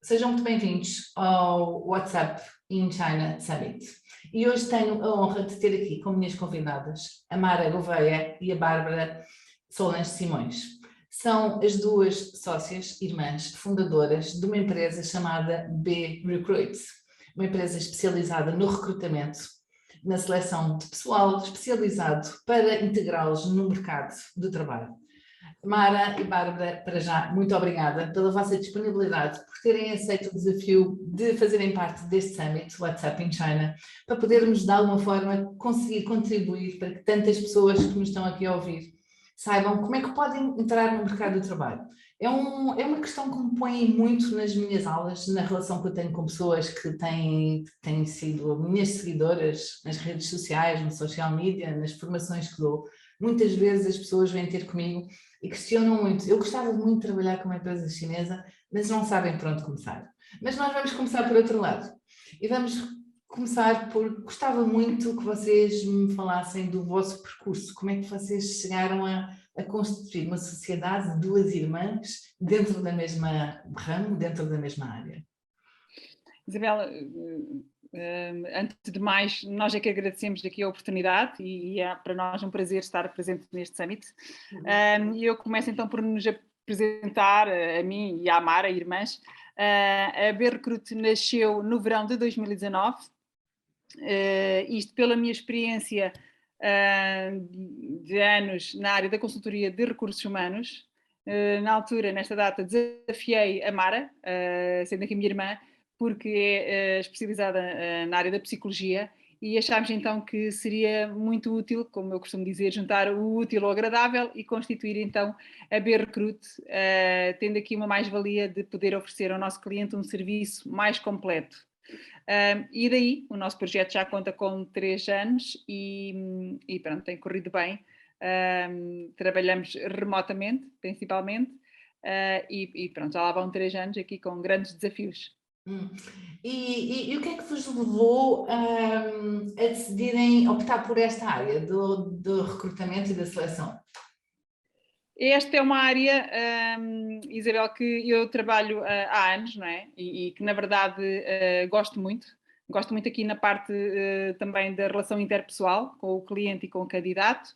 Sejam muito bem-vindos ao WhatsApp in China Summit. E hoje tenho a honra de ter aqui como minhas convidadas a Mara Gouveia e a Bárbara Solange Simões. São as duas sócias, irmãs, fundadoras de uma empresa chamada B-Recruit, uma empresa especializada no recrutamento, na seleção de pessoal especializado para integrá-los no mercado de trabalho. Mara e Bárbara, para já, muito obrigada pela vossa disponibilidade, por terem aceito o desafio de fazerem parte deste Summit, WhatsApp in China, para podermos de alguma forma conseguir contribuir para que tantas pessoas que nos estão aqui a ouvir saibam como é que podem entrar no mercado do trabalho. É uma questão que me põe muito nas minhas aulas, na relação que eu tenho com pessoas que têm sido minhas seguidoras nas redes sociais, no social media, nas formações que dou. Muitas vezes as pessoas vêm ter comigo e questionam muito. Eu gostava muito de trabalhar com uma empresa chinesa, mas não sabem por onde começar. Mas nós vamos começar por outro lado. E vamos começar por... Gostava muito que vocês me falassem do vosso percurso. Como é que vocês chegaram a constituir uma sociedade de duas irmãs dentro da mesma ramo, dentro da mesma área? Isabela, antes de mais, nós é que agradecemos aqui a oportunidade e é para nós um prazer estar presente neste Summit. E eu começo então por nos apresentar a mim e à Mara, irmãs. A B-Recruit nasceu no verão de 2019, isto pela minha experiência de anos na área da consultoria de recursos humanos. Na altura, nesta data, desafiei a Mara, sendo aqui a minha irmã, porque é especializada na área da psicologia, e achámos então que seria muito útil, como eu costumo dizer, juntar o útil ao agradável e constituir então a B-Recruit, tendo aqui uma mais-valia de poder oferecer ao nosso cliente um serviço mais completo. E daí o nosso projeto já conta com 3 anos e pronto, tem corrido bem. Trabalhamos remotamente, principalmente, e pronto, já lá vão 3 anos aqui com grandes desafios. E o que é que vos levou a decidirem optar por esta área do recrutamento e da seleção? Esta é uma área, Isabel, que eu trabalho há anos, não é? E que na verdade gosto muito. Gosto muito aqui na parte também da relação interpessoal com o cliente e com o candidato.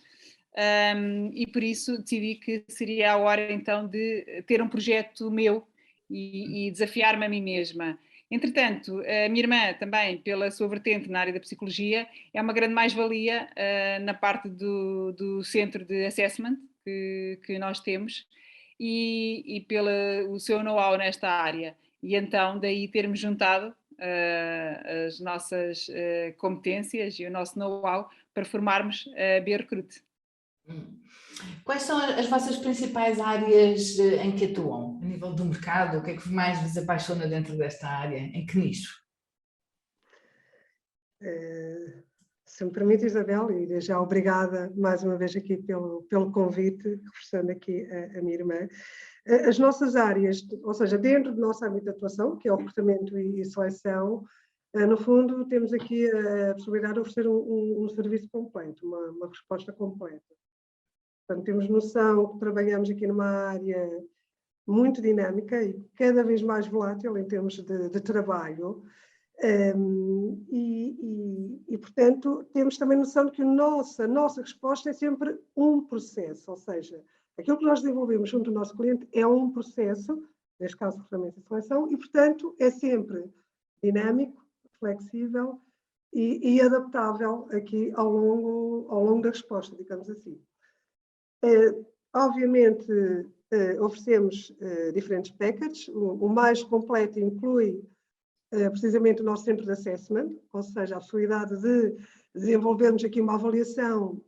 E por isso decidi que seria a hora então de ter um projeto meu e desafiar-me a mim mesma. Entretanto, a minha irmã também, pela sua vertente na área da psicologia, é uma grande mais-valia na parte do centro de assessment que nós temos e pelo o seu know-how nesta área. E então daí termos juntado as nossas competências e o nosso know-how para formarmos a B-Recruit. Quais são as vossas principais áreas em que atuam? A nível do mercado, o que é que mais vos apaixona dentro desta área? Em que nicho? Se me permite, Isabel, e já obrigada mais uma vez aqui pelo convite, reforçando aqui a minha irmã. As nossas áreas, ou seja, dentro do nosso âmbito de atuação, que é o recrutamento e seleção, no fundo temos aqui a possibilidade de oferecer um serviço completo, uma resposta completa. Portanto, temos noção que trabalhamos aqui numa área muito dinâmica e cada vez mais volátil em termos de trabalho. Portanto, temos também noção de que a nossa resposta é sempre um processo, ou seja, aquilo que nós desenvolvemos junto do nosso cliente é um processo, neste caso, recrutamento e seleção, e, portanto, é sempre dinâmico, flexível e adaptável aqui ao longo da resposta, digamos assim. Obviamente, oferecemos diferentes packages. O mais completo inclui precisamente o nosso centro de assessment, ou seja, a possibilidade de desenvolvermos aqui uma avaliação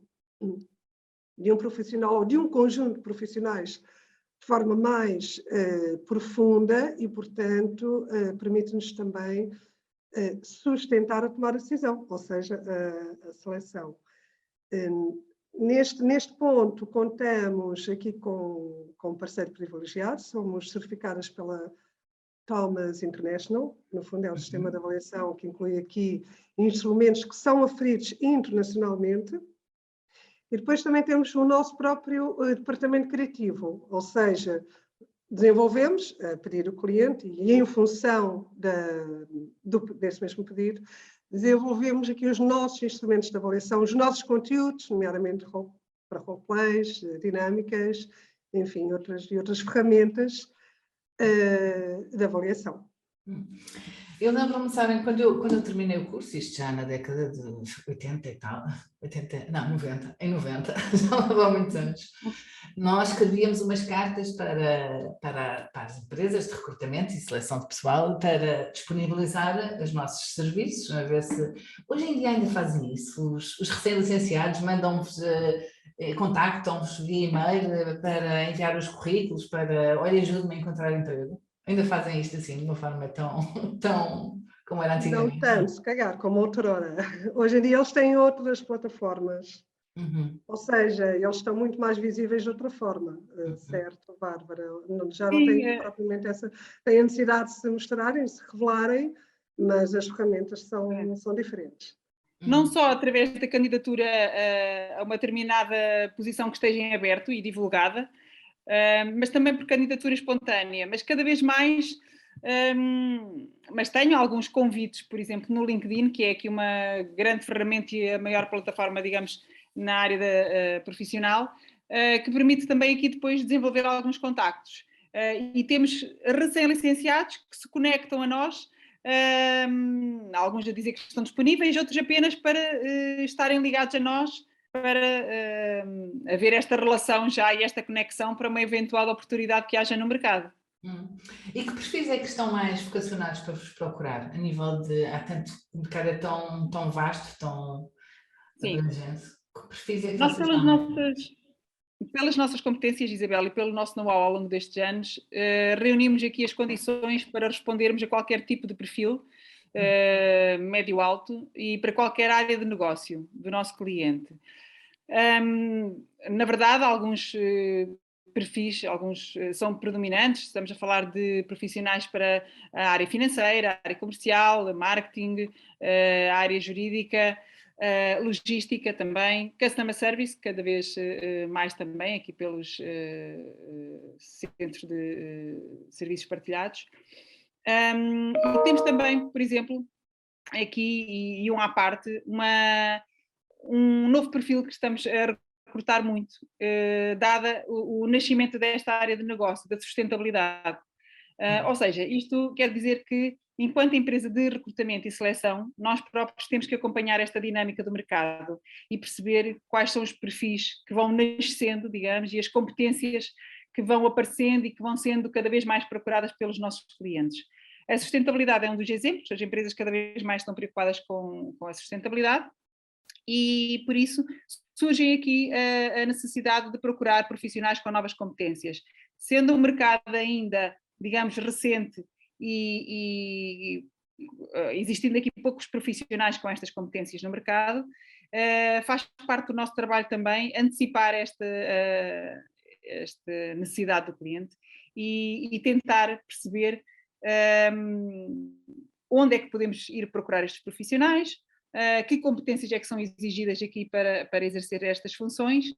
de um profissional ou de um conjunto de profissionais de forma mais profunda e, portanto, permite-nos também sustentar a tomar a decisão, ou seja, a seleção. Neste ponto, contamos aqui com um parceiro privilegiado, somos certificadas pela Thomas International, no fundo é um sistema de avaliação que inclui aqui instrumentos que são aferidos internacionalmente. E depois também temos o nosso próprio departamento criativo, ou seja, desenvolvemos a pedido do cliente e em função desse mesmo pedido, desenvolvemos aqui os nossos instrumentos de avaliação, os nossos conteúdos, nomeadamente para roleplays, dinâmicas, enfim, outras ferramentas de avaliação. Eu lembro-me, sabem, quando eu terminei o curso, isto já na década de 80 e tal, 80, não, 90, em 90, já há muitos anos, nós escrevíamos umas cartas para as empresas de recrutamento e seleção de pessoal para disponibilizar os nossos serviços, a ver se... Hoje em dia ainda fazem isso, os recém-licenciados mandam-vos, contactam-vos via e-mail para enviar os currículos, para, olha, ajude-me a encontrar emprego. Ainda fazem isto assim, de uma forma tão como era antigamente. Não tanto, se calhar, como outrora. Hoje em dia eles têm outras plataformas. Ou seja, eles estão muito mais visíveis de outra forma, certo, Bárbara? Já não têm propriamente essa... Têm a necessidade de se mostrarem, de se revelarem, mas as ferramentas são diferentes. Não só através da candidatura a uma determinada posição que esteja em aberto e divulgada, mas também por candidatura espontânea, mas cada vez mais, mas tenho alguns convites, por exemplo, no LinkedIn, que é aqui uma grande ferramenta e a maior plataforma, digamos, na área profissional, que permite também aqui depois desenvolver alguns contactos. E temos recém-licenciados que se conectam a nós, alguns a dizer que estão disponíveis, outros apenas para estarem ligados a nós, para haver esta relação já e esta conexão para uma eventual oportunidade que haja no mercado. E que perfis é que estão mais vocacionados para vos procurar? A nível de... Há tanto... O mercado é tão vasto, tão abrangente. Que perfis é que nós, vocês estão? Pelas nossas competências, Isabel, e pelo nosso know-how ao longo destes anos, reunimos aqui as condições para respondermos a qualquer tipo de perfil, médio-alto, e para qualquer área de negócio do nosso cliente. Na verdade, alguns perfis, alguns são predominantes, estamos a falar de profissionais para a área financeira, a área comercial, marketing, a área jurídica, logística também, customer service, cada vez mais também, aqui pelos centros de serviços partilhados. E temos também, por exemplo, aqui, e um à parte, um novo perfil que estamos a recrutar muito, dada o nascimento desta área de negócio, da sustentabilidade. Ou seja, isto quer dizer que, enquanto empresa de recrutamento e seleção, nós próprios temos que acompanhar esta dinâmica do mercado e perceber quais são os perfis que vão nascendo, digamos, e as competências que vão aparecendo e que vão sendo cada vez mais procuradas pelos nossos clientes. A sustentabilidade é um dos exemplos, as empresas cada vez mais estão preocupadas com a sustentabilidade e, por isso, surge aqui a necessidade de procurar profissionais com novas competências. Sendo um mercado ainda, digamos, recente e existindo aqui poucos profissionais com estas competências no mercado, faz parte do nosso trabalho também antecipar esta necessidade do cliente e tentar perceber onde é que podemos ir procurar estes profissionais, que competências é que são exigidas aqui para exercer estas funções,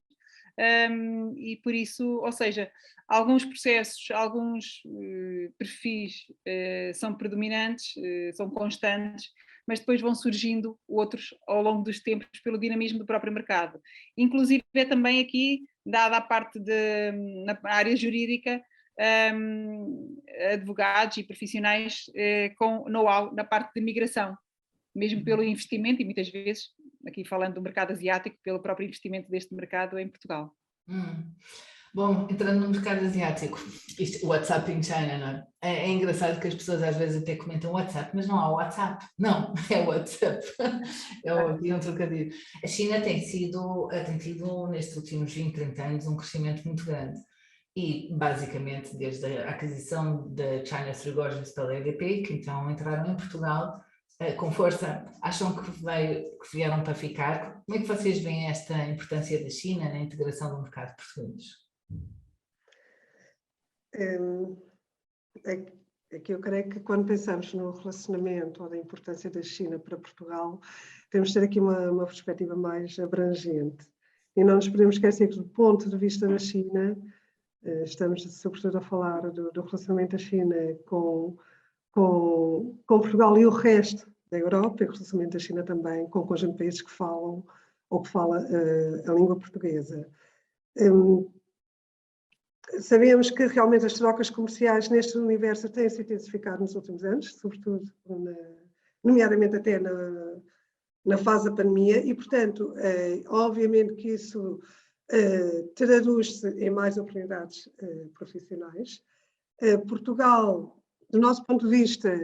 e por isso, ou seja, alguns processos, alguns perfis são predominantes, são constantes, mas depois vão surgindo outros ao longo dos tempos pelo dinamismo do próprio mercado. Inclusive é também aqui, dada a parte na área jurídica, advogados e profissionais com know-how na parte de migração, mesmo pelo investimento e muitas vezes, aqui falando do mercado asiático, pelo próprio investimento deste mercado em Portugal. Bom, entrando no mercado asiático, o WhatsApp em China, não é? É engraçado que as pessoas às vezes até comentam WhatsApp, mas não há WhatsApp. Não, é WhatsApp. É um trocadilho. A China tem tido, nestes últimos 20, 30 anos, um crescimento muito grande. E, basicamente, desde a aquisição da China Through Gorgeous pela EDP, que então entraram em Portugal com força, acham que vieram para ficar. Como é que vocês veem esta importância da China na integração do mercado português? Aqui eu creio que quando pensamos no relacionamento ou da importância da China para Portugal, temos de ter aqui uma perspectiva mais abrangente. E não nos podemos esquecer que, do ponto de vista da China, Estamos, sobretudo, a falar do relacionamento da China com Portugal e o resto da Europa, e o relacionamento da China também com o conjunto de países que falam ou que fala a língua portuguesa. Sabemos que realmente as trocas comerciais neste universo têm-se intensificado nos últimos anos, sobretudo, nomeadamente até na fase da pandemia, e, portanto, obviamente que isso traduz-se em mais oportunidades profissionais. Portugal, do nosso ponto de vista,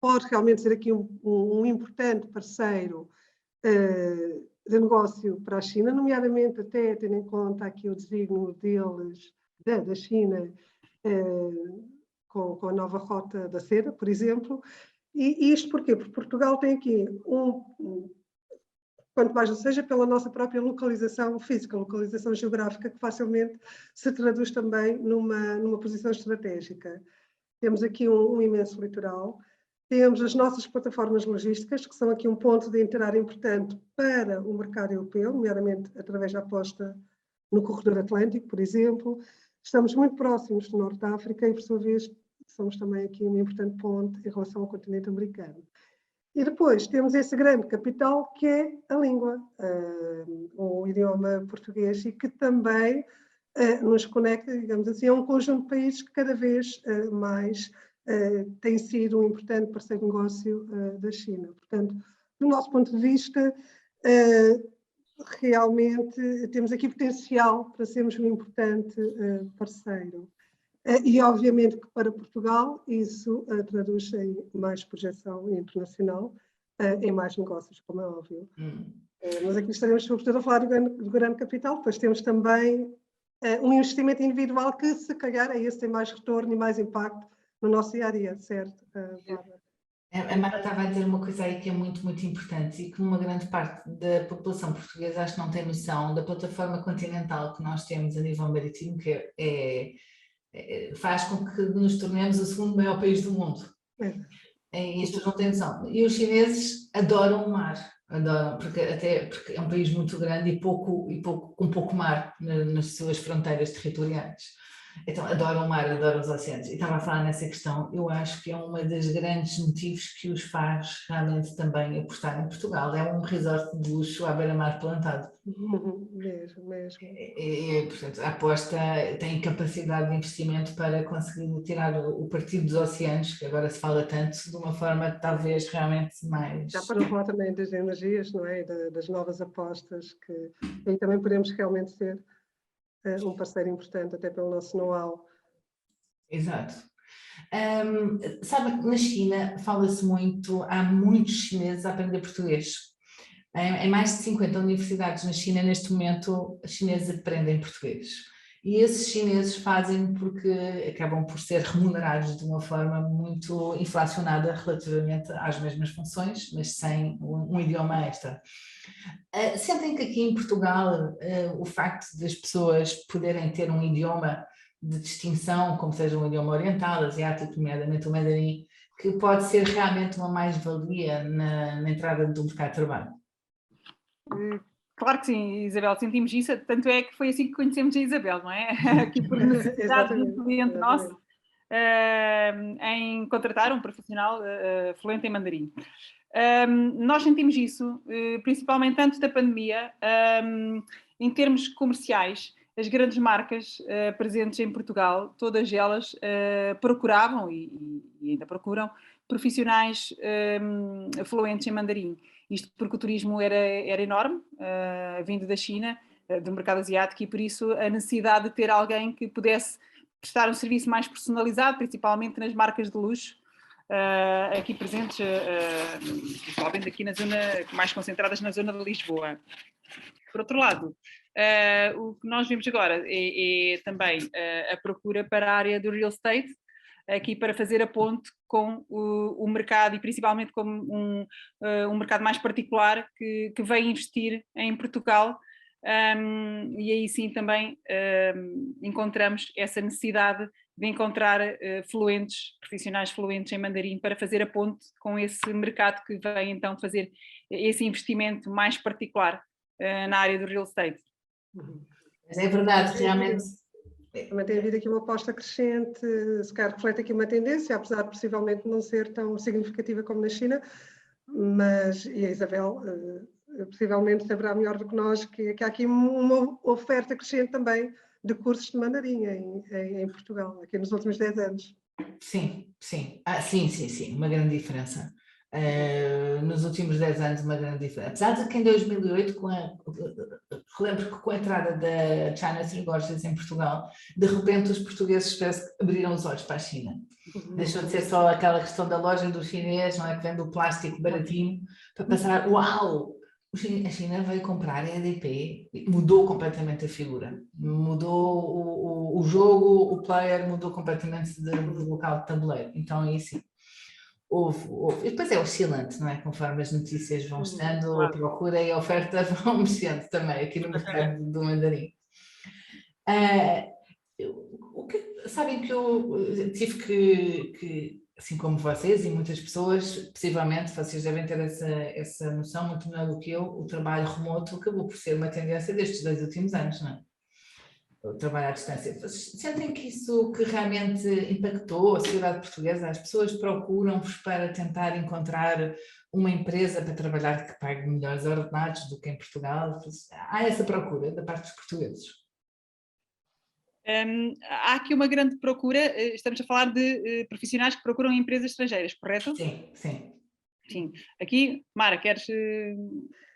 pode realmente ser aqui um importante parceiro de negócio para a China, nomeadamente até tendo em conta aqui o desígnio deles, da China, com a nova rota da seda, por exemplo. E isto porquê? Porque Portugal tem aqui quanto mais não seja pela nossa própria localização física, localização geográfica, que facilmente se traduz também numa posição estratégica. Temos aqui um imenso litoral, temos as nossas plataformas logísticas, que são aqui um ponto de entrada importante para o mercado europeu, nomeadamente através da aposta no corredor atlântico, por exemplo. Estamos muito próximos do Norte da África e, por sua vez, somos também aqui uma importante ponte em relação ao continente americano. E depois temos esse grande capital que é a língua, o idioma português, e que também nos conecta, digamos assim, a um conjunto de países que cada vez mais tem sido um importante parceiro de negócio da China. Portanto, do nosso ponto de vista, realmente temos aqui potencial para sermos um importante parceiro. E, obviamente, que para Portugal isso traduz em mais projeção internacional, em mais negócios, como é óbvio. Mas aqui estaremos, sobretudo, a falar do grande capital, depois temos também um investimento individual que, se calhar, é esse tem mais retorno e mais impacto no nosso dia-a-dia, certo, Bárbara? A Mara estava a dizer uma coisa aí que é muito, muito importante e que uma grande parte da população portuguesa acho que não tem noção da plataforma continental que nós temos a nível marítimo, que faz com que nos tornemos o segundo maior país do mundo. E as pessoas não têm noção. E os chineses adoram o mar, porque é um país muito grande e com pouco mar nas suas fronteiras territoriais. Então adoram o mar, adoram os oceanos. E estava a falar nessa questão, eu acho que é uma das grandes motivos que os faz realmente também apostar em Portugal. É um resort de luxo à beira-mar plantado. Mesmo. Portanto, a aposta tem capacidade de investimento para conseguir tirar o partido dos oceanos, que agora se fala tanto, de uma forma talvez realmente mais... Já para não falar também das energias, não é? Das novas apostas, que aí também podemos realmente ser um parceiro importante, até pelo nosso know-how. Exato. Sabe que na China fala-se muito, há muitos chineses a aprender português. Em mais de 50 universidades na China, neste momento, os chineses aprendem português. E esses chineses fazem porque acabam por ser remunerados de uma forma muito inflacionada relativamente às mesmas funções, mas sem um idioma extra. Sentem que aqui em Portugal o facto das pessoas poderem ter um idioma de distinção, como seja um idioma oriental, asiático, nomeadamente o mandarim, que pode ser realmente uma mais-valia na entrada do mercado de trabalho? Claro que sim, Isabel, sentimos isso, tanto é que foi assim que conhecemos a Isabel, não é? Aqui por necessidade de um cliente nosso em contratar um profissional fluente em mandarim. Nós sentimos isso, principalmente antes da pandemia, em termos comerciais. As grandes marcas presentes em Portugal, todas elas procuravam e ainda procuram profissionais fluentes em mandarim. Isto porque o turismo era enorme, vindo da China, do mercado asiático, e por isso a necessidade de ter alguém que pudesse prestar um serviço mais personalizado, principalmente nas marcas de luxo, aqui presentes, principalmente aqui na zona, mais concentradas na zona de Lisboa. Por outro lado, o que nós vimos agora é também a procura para a área do real estate, aqui para fazer a ponte com o mercado e principalmente com um mercado mais particular que vem investir em Portugal, e aí sim também encontramos essa necessidade de encontrar profissionais fluentes em mandarim para fazer a ponte com esse mercado que vem então fazer esse investimento mais particular na área do real estate. Mas é verdade, realmente Também tem havido aqui uma aposta crescente, se calhar reflete aqui uma tendência, apesar de possivelmente não ser tão significativa como na China, mas, e a Isabel possivelmente saberá melhor do que nós, que há aqui uma oferta crescente também de cursos de mandarim em Portugal, aqui nos últimos 10 anos. Sim, sim. Sim, uma grande diferença. Nos últimos 10 anos, uma grande diferença. Apesar de que em 2008, relembro que com a entrada da China Three Gorges em Portugal, de repente os portugueses parece que abriram os olhos para a China. Deixou de ser só aquela questão da loja do chinês, não é, que vende o plástico baratinho, para passar, uau! A China veio comprar a EDP, mudou completamente a figura, mudou o jogo, o player mudou completamente de local de tabuleiro. Então aí sim, houve. E depois é oscilante, não é? Conforme as notícias vão estando, a procura e a oferta vão mexendo também aqui no mercado do mandarim. Sabem que eu tive que, assim como vocês e muitas pessoas, possivelmente vocês devem ter essa noção muito melhor do que eu, o trabalho remoto acabou por ser uma tendência destes 2 últimos anos, não é? O trabalho à distância. Vocês sentem que isso que realmente impactou a sociedade portuguesa? As pessoas procuram-vos para tentar encontrar uma empresa para trabalhar que pague melhores ordenados do que em Portugal? Há essa procura da parte dos portugueses? Há aqui uma grande procura, estamos a falar de profissionais que procuram empresas estrangeiras, correto? Sim, sim. Sim. Aqui, Mara, queres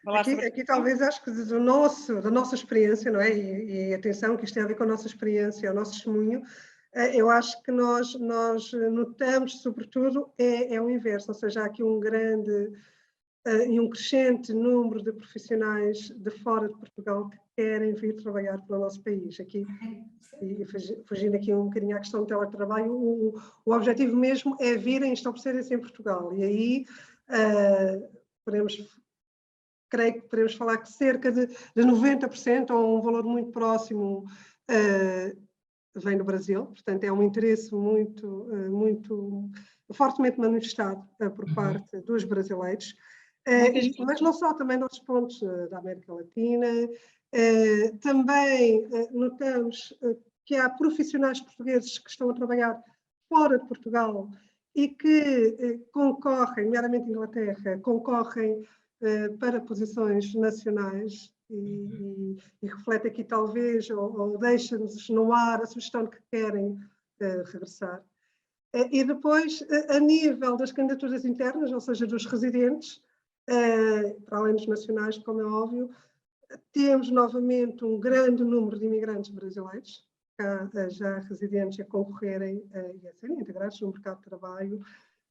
falar sobre aqui talvez acho que da nossa experiência, não é? E atenção que isto tem a ver com a nossa experiência, o nosso testemunho, eu acho que nós notamos, sobretudo, é o inverso, ou seja, há aqui um grande e um crescente número de profissionais de fora de Portugal que querem vir trabalhar para o nosso país. Aqui, e fugindo aqui um bocadinho à questão do teletrabalho, o objetivo mesmo é virem estabelecerem-se em Portugal. E aí creio que podemos falar que cerca de 90%, ou um valor muito próximo, vem do Brasil. Portanto, é um interesse muito fortemente manifestado por parte dos brasileiros. Mas não só, também noutros pontos da América Latina. Também notamos que há profissionais portugueses que estão a trabalhar fora de Portugal e que concorrem, nomeadamente Inglaterra, concorrem para posições nacionais e reflete aqui talvez, ou deixa-nos no ar a sugestão de que querem regressar. E depois, a nível das candidaturas internas, ou seja, dos residentes, para além dos nacionais, como é óbvio, temos novamente um grande número de imigrantes brasileiros, já residentes a concorrerem e a serem integrados no mercado de trabalho.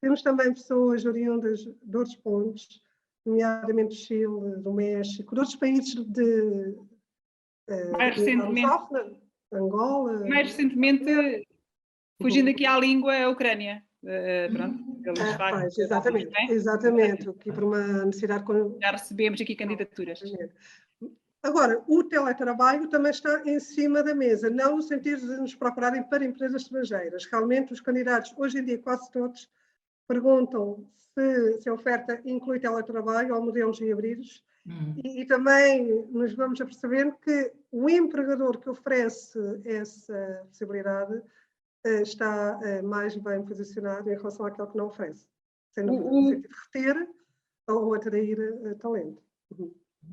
Temos também pessoas oriundas de outros pontos, nomeadamente do Chile, do México, de outros países mais recentemente, Angola. mais recentemente, fugindo aqui à língua, a Ucrânia. Pronto, pois, exatamente, aqui por uma necessidade. Já recebemos aqui candidaturas. Agora, o teletrabalho também está em cima da mesa, não no sentido de nos procurarem para empresas estrangeiras. Realmente, os candidatos, hoje em dia, quase todos, perguntam se a oferta inclui teletrabalho ou modelos híbridos. E também nos vamos a perceber que o empregador que oferece essa possibilidade está mais bem posicionado em relação àquele que não oferece, sendo no sentido de reter ou atrair talento.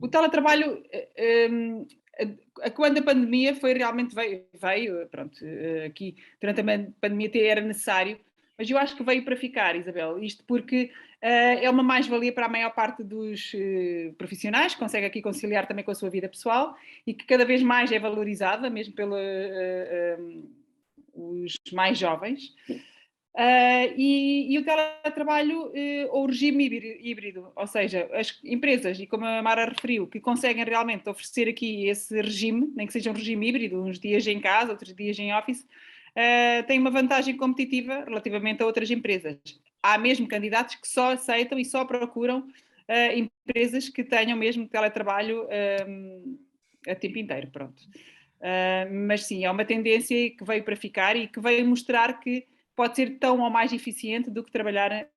O teletrabalho, quando a pandemia foi realmente veio, pronto, aqui durante a pandemia até era necessário, mas eu acho que veio para ficar, Isabel, isto porque é uma mais-valia para a maior parte dos profissionais, consegue aqui conciliar também com a sua vida pessoal e que cada vez mais é valorizada, mesmo pelos mais jovens. E o teletrabalho ou o regime híbrido, ou seja, as empresas, e como a Mara referiu, que conseguem realmente oferecer aqui esse regime, nem que seja um regime híbrido, uns dias em casa, outros dias em office, têm uma vantagem competitiva relativamente a outras empresas. Há mesmo candidatos que só aceitam e só procuram empresas que tenham mesmo teletrabalho a tempo inteiro, pronto. Mas sim, é uma tendência que veio para ficar e que veio mostrar que pode ser tão ou mais eficiente do que trabalhar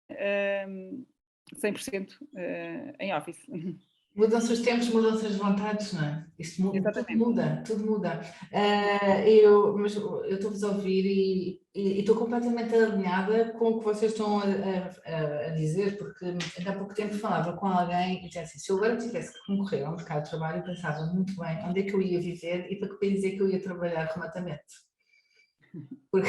100% em office. Mudam-se os tempos, mudam-se as vontades, não é? Tudo Exatamente. muda, tudo muda. Mas eu estou-vos a ouvir e estou completamente alinhada com o que vocês estão a dizer, porque ainda há pouco tempo falava com alguém e dizia assim, se eu agora tivesse que concorrer ao mercado de trabalho, eu pensava muito bem onde é que eu ia viver e para que país é que eu ia trabalhar remotamente. Porque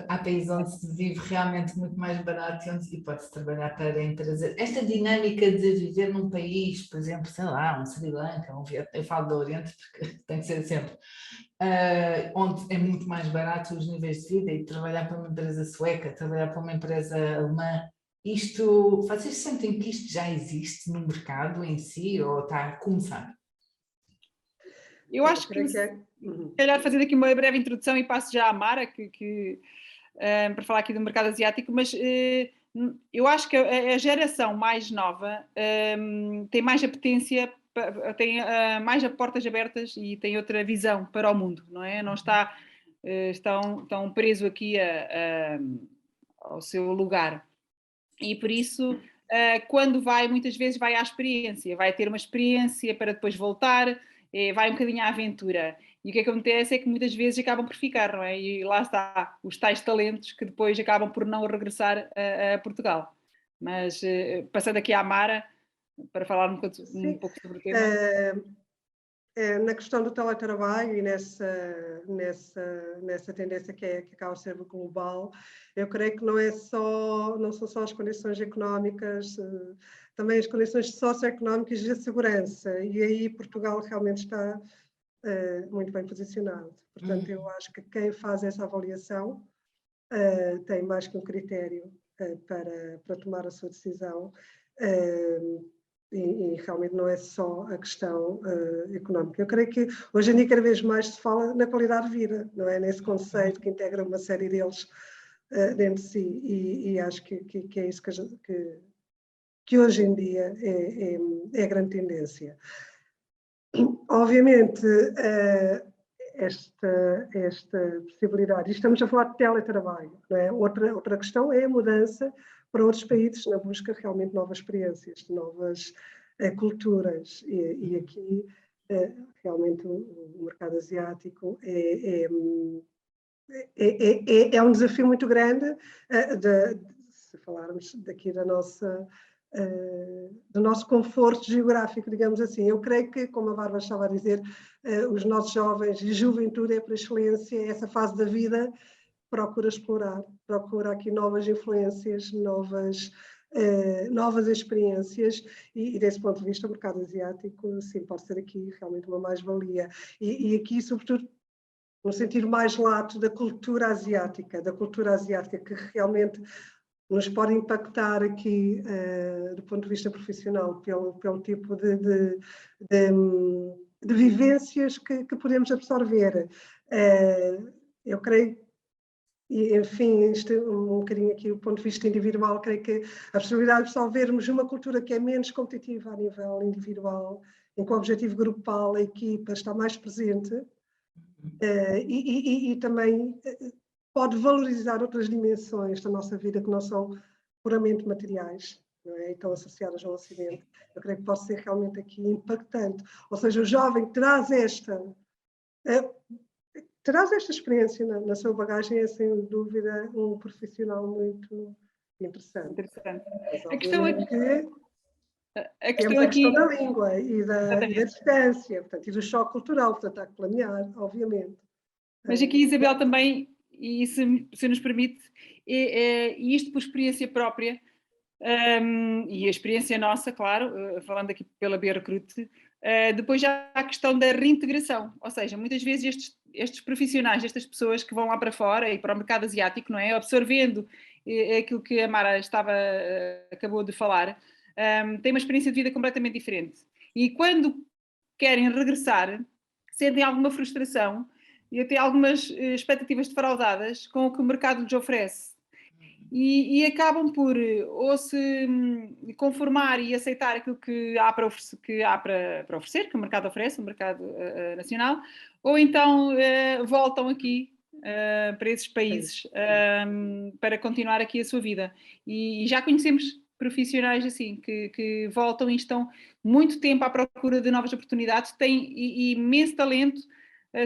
há países onde se vive realmente muito mais barato e pode-se trabalhar para empresas. Esta dinâmica de viver num país, por exemplo, sei lá, um Sri Lanka, eu falo do Oriente porque tem que ser sempre, onde é muito mais barato os níveis de vida e trabalhar para uma empresa sueca, trabalhar para uma empresa alemã, vocês sentem que isto já existe no mercado em si ou está a começar? Eu acho que, se calhar, fazendo aqui uma breve introdução e passo já à Mara, para falar aqui do mercado asiático, mas eu acho que a geração mais nova tem mais apetência, tem mais portas abertas e tem outra visão para o mundo, não é? Não estão presos aqui ao seu lugar. E por isso, quando muitas vezes vai à experiência, vai ter uma experiência para depois voltar, vai um bocadinho à aventura. E o que acontece é que muitas vezes acabam por ficar, não é? E lá está, os tais talentos que depois acabam por não regressar a Portugal. Mas passando aqui à Mara, para falar um pouco sobre o tema. Na questão do teletrabalho e nessa tendência que acaba de ser global, eu creio que não são só as condições económicas, também as condições socioeconómicas e a segurança, e aí Portugal realmente está muito bem posicionado. Portanto, eu acho que quem faz essa avaliação tem mais que um critério para tomar a sua decisão. E realmente não é só a questão económica. Eu creio que hoje em dia cada vez mais se fala na qualidade de vida, não é? Nesse conceito que integra uma série deles dentro de si, e acho que é isso que hoje em dia é a grande tendência. Obviamente, esta possibilidade, estamos a falar de teletrabalho, não é? Outra questão é a mudança para outros países na busca realmente de novas experiências, de novas culturas, e aqui realmente o mercado asiático é um desafio muito grande, se falarmos daqui do nosso conforto geográfico, digamos assim. Eu creio que, como a Bárbara estava a dizer, os nossos jovens e juventude é por excelência, essa fase da vida procura explorar, procura aqui novas influências, novas experiências, e desse ponto de vista o mercado asiático, sim, pode ser aqui realmente uma mais-valia. E aqui, sobretudo, no sentido mais lato da cultura asiática, que realmente nos pode impactar aqui do ponto de vista profissional, pelo tipo de vivências que podemos absorver. Eu creio, e enfim, isto um bocadinho aqui do ponto de vista individual, creio que a possibilidade de absorvermos uma cultura que é menos competitiva a nível individual, em que o objetivo grupal, a equipa, está mais presente, e também pode valorizar outras dimensões da nossa vida que não são puramente materiais, não é? E estão associadas ao Ocidente. Eu creio que pode ser realmente aqui impactante. Ou seja, o jovem traz esta experiência na sua bagagem, é sem dúvida um profissional muito interessante. Mas, A questão aqui... Temos a questão da língua e da distância, portanto, e do choque cultural, portanto, há que planear, obviamente. Mas aqui, Isabel, também, e se nos permite, e isto por experiência própria, e a experiência nossa, claro, falando aqui pela BRCRUT, depois já há a questão da reintegração, ou seja, muitas vezes estes profissionais, estas pessoas que vão lá para fora e para o mercado asiático, não é? Absorvendo aquilo que a Mara acabou de falar, têm uma experiência de vida completamente diferente. E quando querem regressar, sentem alguma frustração e até algumas expectativas defraudadas com o que o mercado lhes oferece. E acabam por ou se conformar e aceitar aquilo que há para oferecer, que o mercado oferece, o mercado nacional, ou então voltam aqui para esses países para continuar aqui a sua vida. E já conhecemos profissionais assim, que voltam e estão muito tempo à procura de novas oportunidades, têm imenso talento,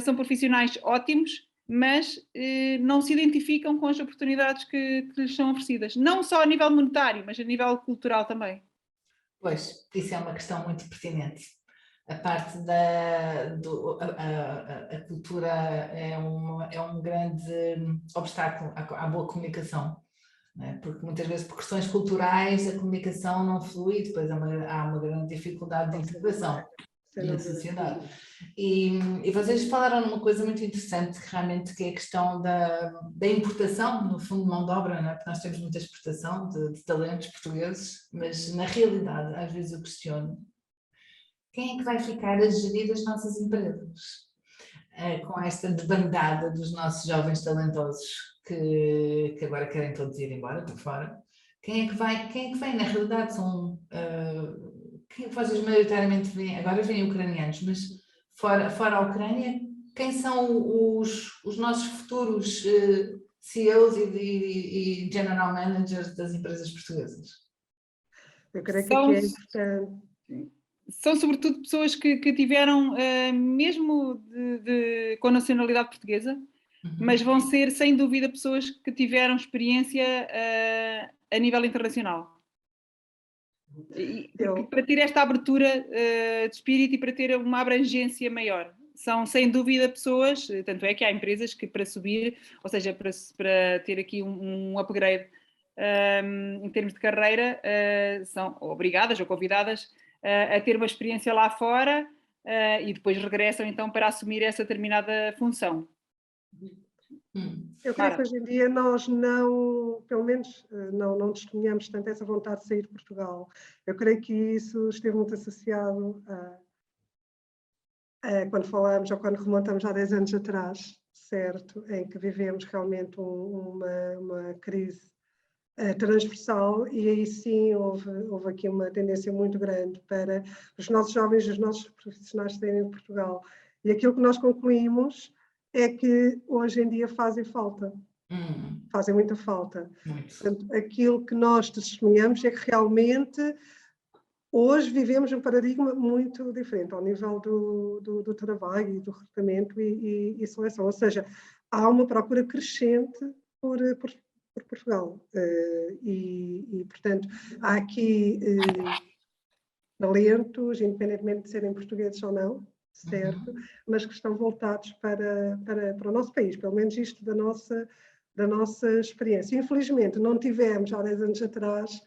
são profissionais ótimos, mas não se identificam com as oportunidades que lhes são oferecidas. Não só a nível monetário, mas a nível cultural também. Pois, isso é uma questão muito pertinente. A parte a cultura é um grande obstáculo à boa comunicação, não é? Porque muitas vezes por questões culturais a comunicação não flui, depois há uma grande dificuldade de integração na sociedade. E vocês falaram numa coisa muito interessante, que realmente que é a questão da importação, no fundo, de mão de obra, não é? Porque nós temos muita exportação de talentos portugueses, mas na realidade, às vezes eu questiono, quem é que vai ficar a gerir as nossas empresas? Com esta debandada dos nossos jovens talentosos que agora querem todos ir embora, por fora. Quem é que vem? Na realidade são... quem é que vocês maioritariamente veem? Agora vêm ucranianos, mas fora a Ucrânia, quem são os nossos futuros CEOs e General Managers das empresas portuguesas? Eu creio que aqui é importante. São sobretudo pessoas que tiveram, mesmo com nacionalidade portuguesa, mas vão ser, sem dúvida, pessoas que tiveram experiência a nível internacional. Para ter esta abertura de espírito e para ter uma abrangência maior. São, sem dúvida, pessoas, tanto é que há empresas que para subir, ou seja, para ter aqui um upgrade em termos de carreira, são obrigadas ou convidadas a ter uma experiência lá fora e depois regressam então para assumir essa determinada função. Eu creio que hoje em dia nós não, pelo menos não testemunhamos tanto essa vontade de sair de Portugal. Eu creio que isso esteve muito associado quando falamos ou quando remontamos há 10 anos atrás, certo? Em que vivemos realmente uma crise transversal e aí sim houve aqui uma tendência muito grande para os nossos jovens e os nossos profissionais saírem de Portugal. E aquilo que nós concluímos é que hoje em dia fazem falta. Fazem muita falta. Portanto, aquilo que nós testemunhamos é que realmente hoje vivemos um paradigma muito diferente ao nível do trabalho e do recrutamento e seleção. Ou seja, há uma procura crescente por Portugal. Portanto, há aqui talentos, independentemente de serem portugueses ou não, certo? Mas que estão voltados para o nosso país, pelo menos isto da nossa experiência. Infelizmente, não tivemos, há 10 anos atrás,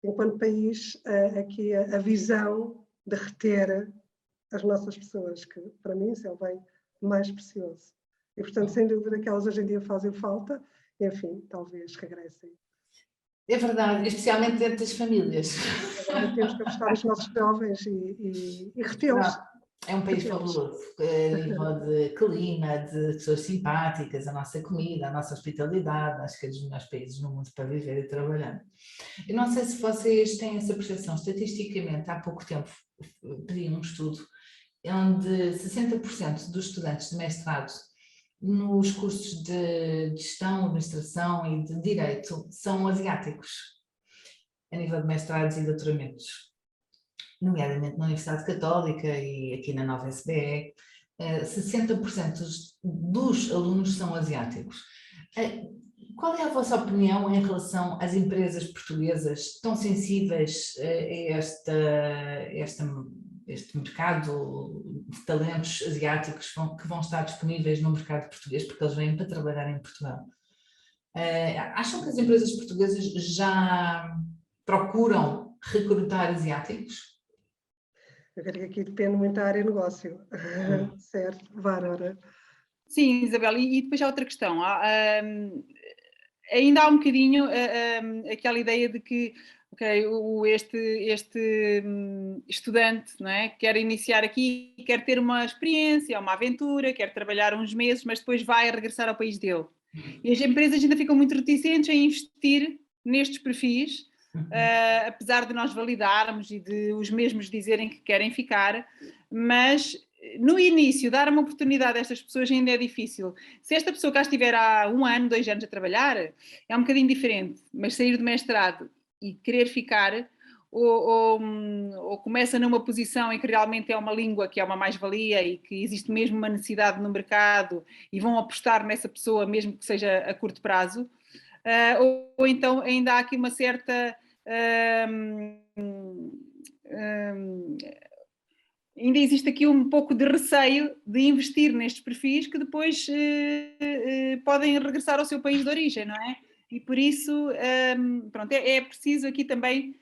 enquanto país, aqui a visão de reter as nossas pessoas, que para mim isso é o bem mais precioso. E, portanto, sem dúvida que elas hoje em dia fazem falta, enfim, talvez regressem. É verdade, especialmente dentro das famílias. Agora temos que apostar nos nossos jovens e retê-los. É um país fabuloso, a nível de clima, de pessoas simpáticas, a nossa comida, a nossa hospitalidade, acho que é dos melhores países no mundo para viver e trabalhar. Eu não sei se vocês têm essa percepção, estatisticamente, há pouco tempo pedi um estudo onde 60% dos estudantes de mestrado nos cursos de gestão, administração e de direito são asiáticos, a nível de mestrados e doutoramentos, nomeadamente na Universidade Católica e aqui na Nova SBE, 60% dos alunos são asiáticos. Qual é a vossa opinião em relação às empresas portuguesas tão sensíveis a este mercado de talentos asiáticos que vão estar disponíveis no mercado português, porque eles vêm para trabalhar em Portugal? Acham que as empresas portuguesas já procuram recrutar asiáticos? Eu creio que aqui depende muito da área de negócio, certo? Bárbara. Sim, Isabel, e depois há outra questão. Ainda há um bocadinho aquela ideia de que este estudante, não é, quer iniciar aqui, quer ter uma experiência, uma aventura, quer trabalhar uns meses, mas depois vai regressar ao país dele. E as empresas ainda ficam muito reticentes em investir nestes perfis, apesar de nós validarmos e de os mesmos dizerem que querem ficar, mas no início dar uma oportunidade a estas pessoas ainda é difícil. Se esta pessoa cá estiver há 1 ano, 2 anos a trabalhar, é um bocadinho diferente, mas sair do mestrado e querer ficar, ou começa numa posição em que realmente é uma língua que é uma mais-valia e que existe mesmo uma necessidade no mercado e vão apostar nessa pessoa mesmo que seja a curto prazo, ou então ainda há aqui uma certa... ainda existe aqui um pouco de receio de investir nestes perfis que depois podem regressar ao seu país de origem, não é? E por isso, pronto, é preciso aqui também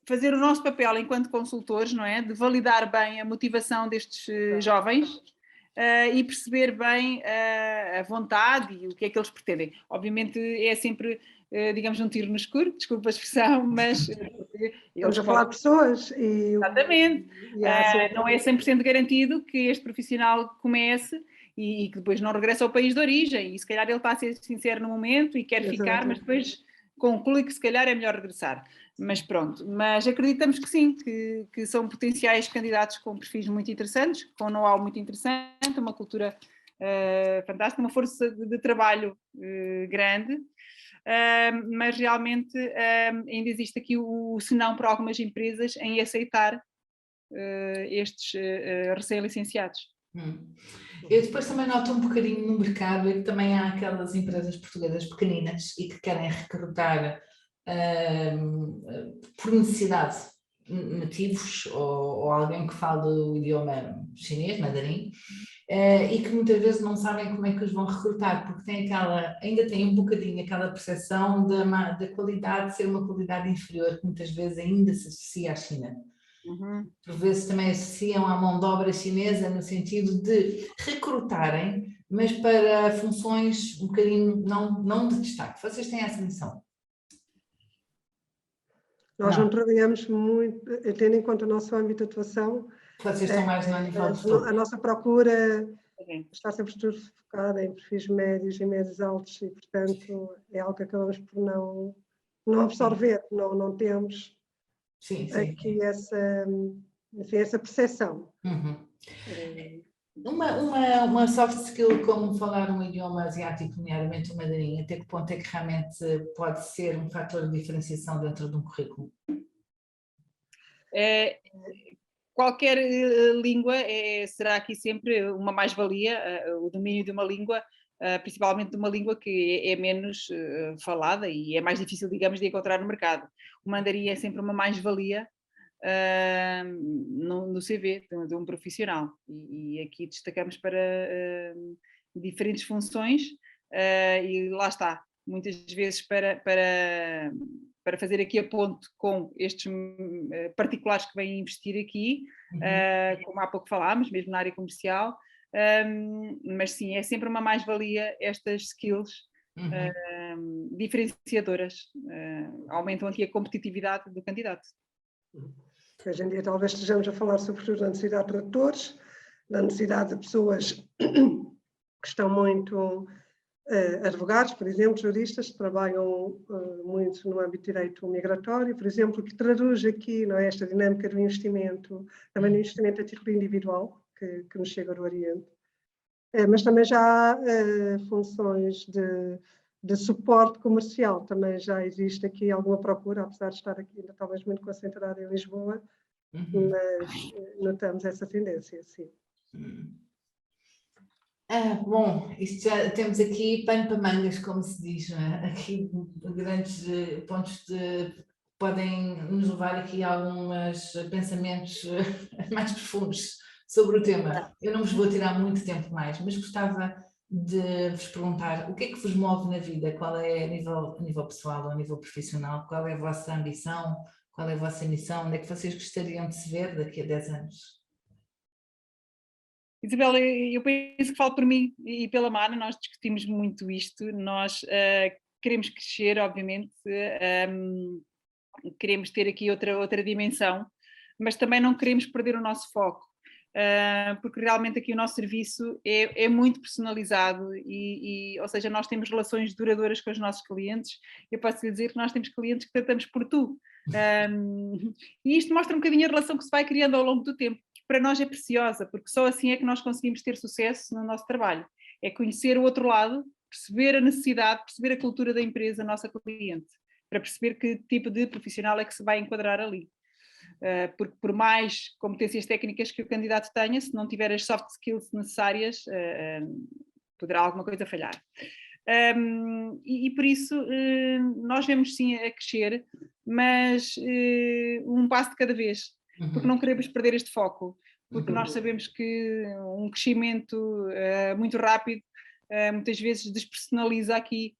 fazer o nosso papel enquanto consultores, não é? De validar bem a motivação destes jovens e perceber bem a vontade e o que é que eles pretendem. Obviamente é sempre, digamos, um tiro no escuro, desculpa a expressão, mas... Estamos a falar de pessoas e... Exatamente. Não é 100% garantido que este profissional comece e que depois não regresse ao país de origem. E se calhar ele está a ser sincero no momento e quer ficar, mas depois conclui que se calhar é melhor regressar. Mas pronto, mas acreditamos que sim, que são potenciais candidatos com perfis muito interessantes, com know-how muito interessante, uma cultura fantástica, uma força de trabalho grande. Mas realmente ainda existe aqui o senão para algumas empresas em aceitar estes recém-licenciados. Eu depois também noto um bocadinho no mercado que também há aquelas empresas portuguesas pequeninas e que querem recrutar por necessidade nativos ou alguém que fale o idioma chinês, mandarim, e que muitas vezes não sabem como é que os vão recrutar, porque ainda tem um bocadinho aquela percepção da qualidade ser uma qualidade inferior, que muitas vezes ainda se associa à China. Por vezes também associam à mão de obra chinesa no sentido de recrutarem, mas para funções um bocadinho não de destaque. Vocês têm essa noção? Nós não trabalhamos muito, tendo em conta o nosso âmbito de atuação. Vocês estão mais no nível de topo. A nossa procura está sempre focada em perfis médios e médios altos e, portanto, é algo que acabamos por não absorver, não temos aqui essa percepção. Uma soft skill como falar um idioma asiático, nomeadamente o mandarim, até que ponto é que realmente pode ser um fator de diferenciação dentro de um currículo? Qualquer língua será aqui sempre uma mais-valia, o domínio de uma língua, principalmente de uma língua que é menos falada e é mais difícil, digamos, de encontrar no mercado. O mandarim é sempre uma mais-valia no CV de um profissional e aqui destacamos para diferentes funções e lá está, muitas vezes para fazer aqui a ponte com estes particulares que vêm investir aqui, como há pouco falámos, mesmo na área comercial, mas sim, é sempre uma mais-valia estas skills diferenciadoras, aumentam aqui a competitividade do candidato. Hoje em dia talvez estejamos a falar sobretudo da necessidade de tradutores, da necessidade de pessoas que estão muito... advogados, por exemplo, juristas que trabalham muito no âmbito de direito migratório, por exemplo, que traduz aqui, não é, esta dinâmica do investimento, também do investimento a título individual, que nos chega do Oriente, mas também já há funções de suporte comercial, também já existe aqui alguma procura, apesar de estar aqui ainda talvez muito concentrada em Lisboa, mas notamos essa tendência, sim. Bom, isto já temos aqui pano para mangas, como se diz, não é? Aqui grandes pontos podem nos levar aqui a alguns pensamentos mais profundos sobre o tema. Eu não vos vou tirar muito tempo mais, mas gostava de vos perguntar o que é que vos move na vida, qual é a nível pessoal ou a nível profissional, qual é a vossa ambição, qual é a vossa missão, onde é que vocês gostariam de se ver daqui a 10 anos? Isabel, eu penso que falo por mim e pela Mara, nós discutimos muito isto, nós queremos crescer, obviamente, queremos ter aqui outra dimensão, mas também não queremos perder o nosso foco, porque realmente aqui o nosso serviço é muito personalizado ou seja, nós temos relações duradouras com os nossos clientes. Eu posso lhe dizer que nós temos clientes que tratamos por tu, e isto mostra um bocadinho a relação que se vai criando ao longo do tempo. Para nós é preciosa, porque só assim é que nós conseguimos ter sucesso no nosso trabalho. É conhecer o outro lado, perceber a necessidade, perceber a cultura da empresa, a nossa cliente. para perceber que tipo de profissional é que se vai enquadrar ali. Porque por mais competências técnicas que o candidato tenha, se não tiver as soft skills necessárias, poderá alguma coisa falhar. E por isso nós vemos sim a crescer, mas um passo de cada vez, porque não queremos perder este foco, porque nós sabemos que um crescimento muito rápido muitas vezes despersonaliza aqui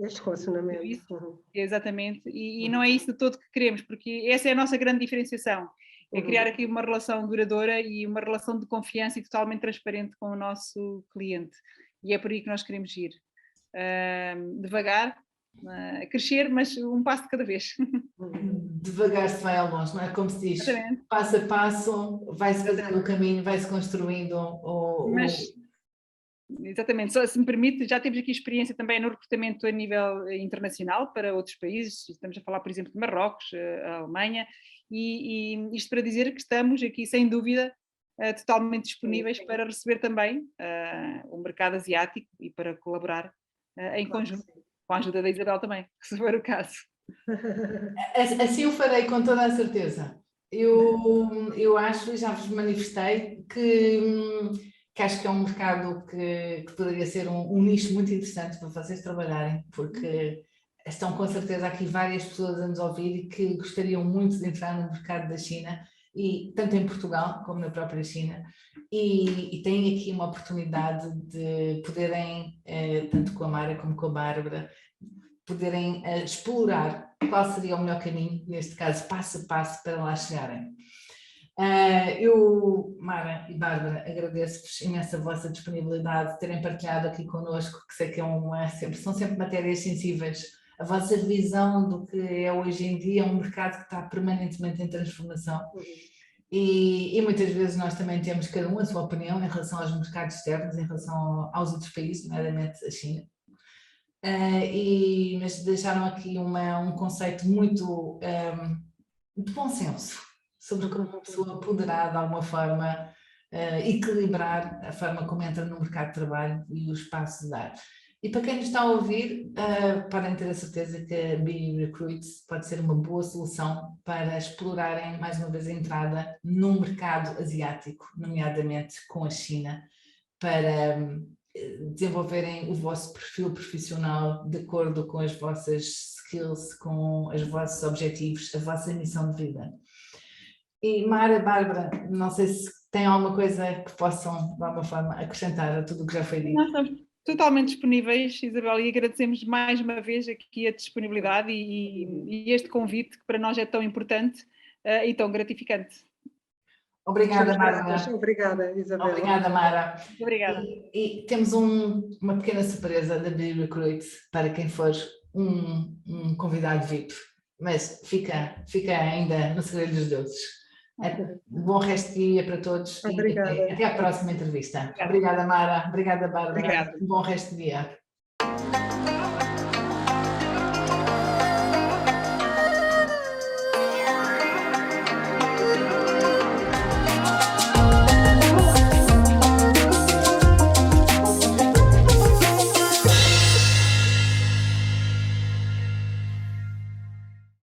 este relacionamento. Exatamente, e não é isso de todo que queremos, porque essa é a nossa grande diferenciação, é criar aqui uma relação duradoura e uma relação de confiança e totalmente transparente com o nosso cliente, e é por aí que nós queremos ir, devagar, a crescer, mas um passo de cada vez. Devagar se vai ao longe, não é? Como se diz, Exatamente. passo a passo, vai-se fazendo o caminho, vai-se construindo Exatamente, só se me permite, já temos aqui experiência também no recrutamento a nível internacional para outros países, estamos a falar, por exemplo, de Marrocos, a Alemanha, e isto para dizer que estamos aqui, sem dúvida, totalmente disponíveis para receber também o mercado asiático e para colaborar em conjunto, com a ajuda da Isabel também, se for o caso. Assim o farei com toda a certeza. Eu acho, e já vos manifestei, que acho que é um mercado que poderia ser um nicho muito interessante para vocês trabalharem, porque estão com certeza aqui várias pessoas a nos ouvir e que gostariam muito de entrar no mercado da China, e tanto em Portugal como na própria China, e têm aqui uma oportunidade de poderem, tanto com a Mara como com a Bárbara, poderem explorar qual seria o melhor caminho, neste caso passo a passo, para lá chegarem. Eu, Mara e Bárbara, agradeço-vos imenso a vossa disponibilidade de terem partilhado aqui connosco, que sei que são sempre matérias sensíveis, a vossa visão do que é hoje em dia um mercado que está permanentemente em transformação. E muitas vezes nós também temos cada um a sua opinião em relação aos mercados externos, em relação aos outros países, nomeadamente a China. Mas deixaram aqui um conceito muito de bom senso, sobre como a pessoa poderá, de alguma forma, equilibrar a forma como entra no mercado de trabalho e os passos a dar. E para quem nos está a ouvir, podem ter a certeza que a B-Recruit pode ser uma boa solução para explorarem mais uma vez a entrada no mercado asiático, nomeadamente com a China, para desenvolverem o vosso perfil profissional de acordo com as vossas skills, com os vossos objetivos, a vossa missão de vida. E Mara, Bárbara, não sei se tem alguma coisa que possam, de alguma forma, acrescentar a tudo o que já foi dito. Nós estamos totalmente disponíveis, Isabel, e agradecemos mais uma vez aqui a disponibilidade e este convite que para nós é tão importante e tão gratificante. Obrigada, Mara. Obrigada, Isabel. Obrigada, Mara. Obrigada. E temos uma pequena surpresa da B-Recruit para quem for um convidado VIP, mas fica ainda no segredo dos deuses. Bom resto de dia para todos. Obrigada. E até à próxima entrevista. Obrigada, Mara. Obrigada, Bárbara. Obrigada. Bom resto de dia.